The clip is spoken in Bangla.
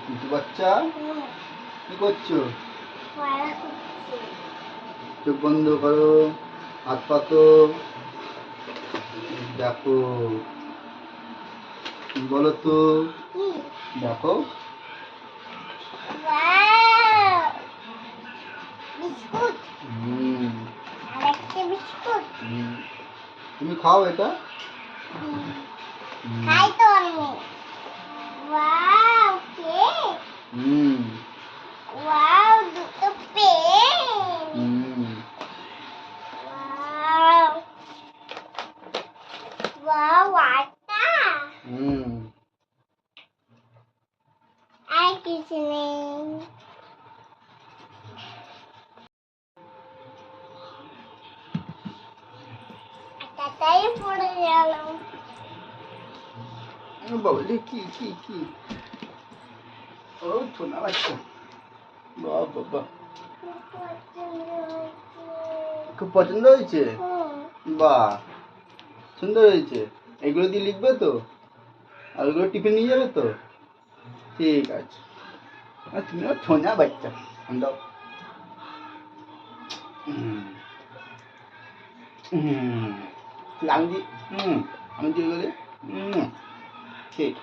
মিঠু বাচ্চা কি করছো? চোখ বন্ধ করো, হাত পাতো, দেখো বলো তো, দেখো বিস্কুট। আরেকটা বিস্কুট। তুমি খাও এটা? খাই তো আমি। Wow cake. ওয়াও দুটো পেন। ওয়াও ওয়াও আটা। আর কিছু নেই। আটাটাই পড়ে গেল। বাবলি কি কি কি ও ছোনা বাচ্চা, বাবা খুব পছন্দ হয়েছে। বাহ, সুন্দর হয়েছে। এগুলো দিয়ে লিখবে তো, আর ওগুলো টিফিন নিয়ে যাবে তো? ঠিক আছে। তুমিও ছোনা বাচ্চা। দাও। আমি দি আমি দিয়ে গেলে ঠিক।